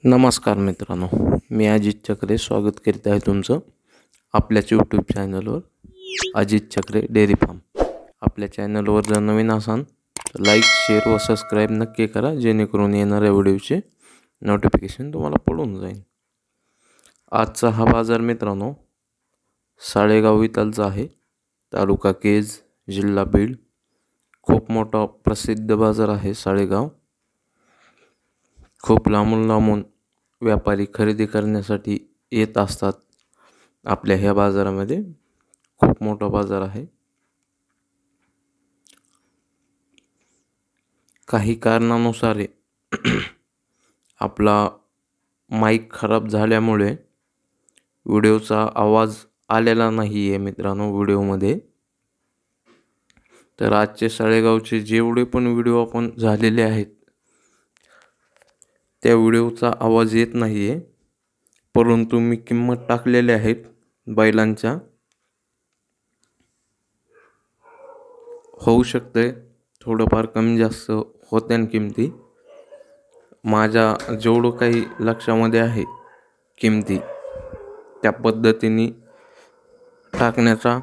नमस्कार मित्रांनो, मी अजित चक्रे स्वागत करीत आहे तुमचं आपल्याच यूट्यूब चॅनलवर अजित चक्रे डेअरी फार्म. आपल्या चॅनलवर जर नवीन असाल तर लाईक, शेअर व सबस्क्राईब नक्की करा, जेणेकरून येणाऱ्या व्हिडिओचे नोटिफिकेशन तुम्हाला पडून जाईल. आजचा हा बाजार मित्रांनो साळेगाव वितालचा आहे, तालुका केज, जिल्हा बीड. खूप मोठा प्रसिद्ध बाजार आहे साळेगाव. खूप लांबून व्यापारी खरेदी करण्यासाठी येत असतात. आपल्या ह्या बाजारामध्ये खूप मोठा बाजार आहे. काही कारणानुसार आपला माईक खराब झाल्यामुळे व्हिडिओचा आवाज आलेला नाही आहे मित्रांनो व्हिडिओमध्ये. तर आजचे साळेगावचे जेवढे पण व्हिडिओ आपण झालेले आहेत त्या व्हिडिओचा आवाज येत नाही आहे, परंतु मी किंमत टाकलेल्या आहेत बैलांच्या. होऊ शकते थोडंफार कमी जास्त होत्या किमती. माझ्या जेवढं काही लक्षामध्ये आहे किमती त्या पद्धतीने टाकण्याचा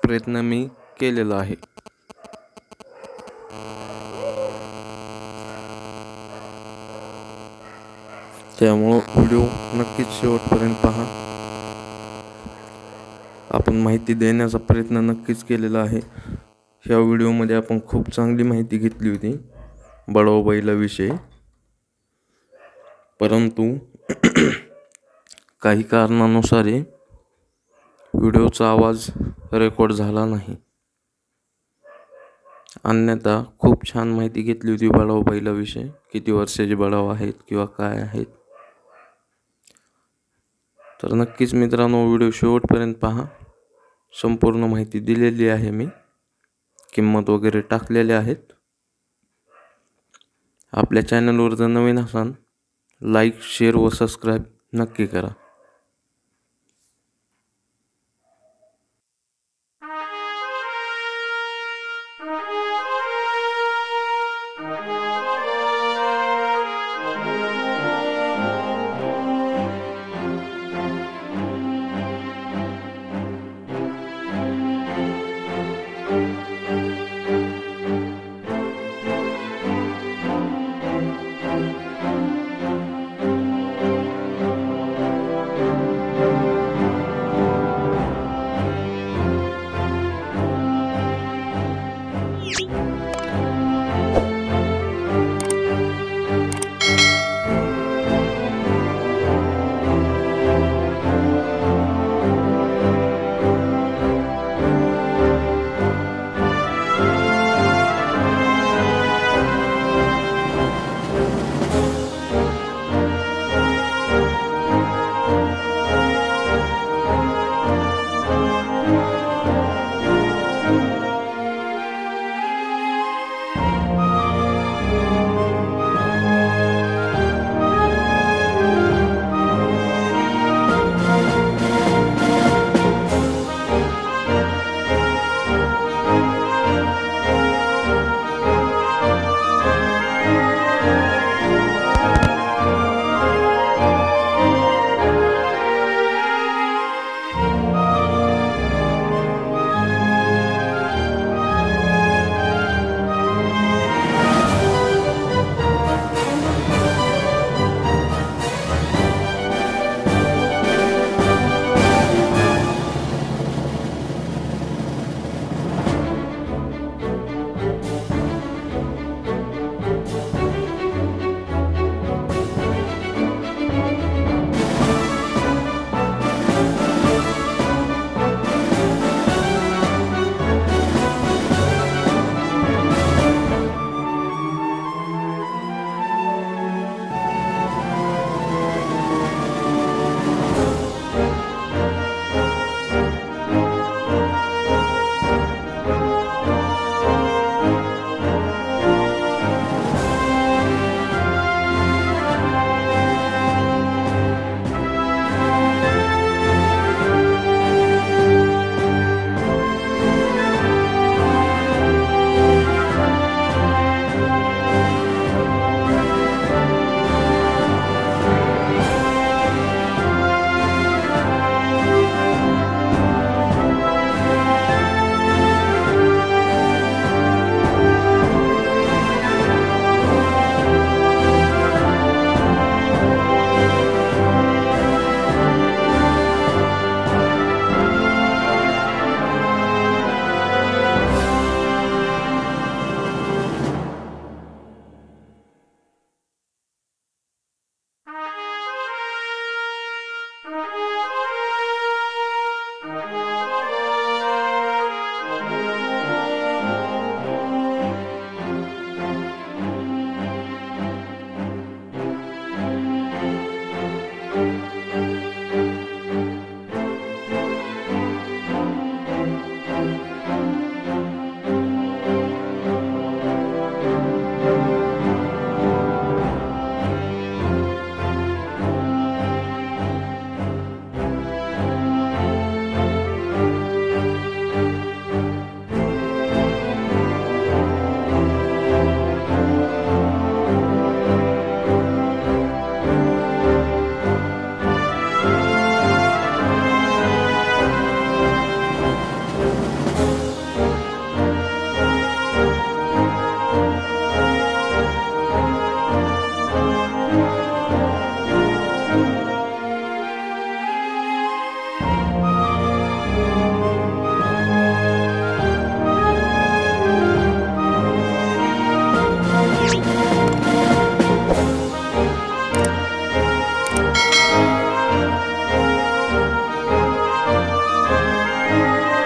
प्रयत्न मी केलेला आहे. त्यामुळं व्हिडिओ नक्कीच शेवटपर्यंत पहा. आपण माहिती देण्याचा प्रयत्न नक्कीच केलेला आहे. ह्या व्हिडिओमध्ये आपण खूप चांगली माहिती घेतली होती बळाव बैलाविषयी, परंतु काही कारणानुसार व्हिडिओचा आवाज रेकॉर्ड झाला नाही. अन्यथा खूप छान माहिती घेतली होती बळाव बैलाविषयी, किती वर्षाचे बळाव आहेत किंवा काय आहेत. तर नक्कीच मित्रांनो व्हिडिओ शेवटपर्यंत पहा. संपूर्ण माहिती दिलेली आहे मी, किंमत वगैरे टाकलेल्या आहेत. आपल्या चॅनलवर जर नवीन असाल लाईक, शेअर व सबस्क्राईब नक्की करा.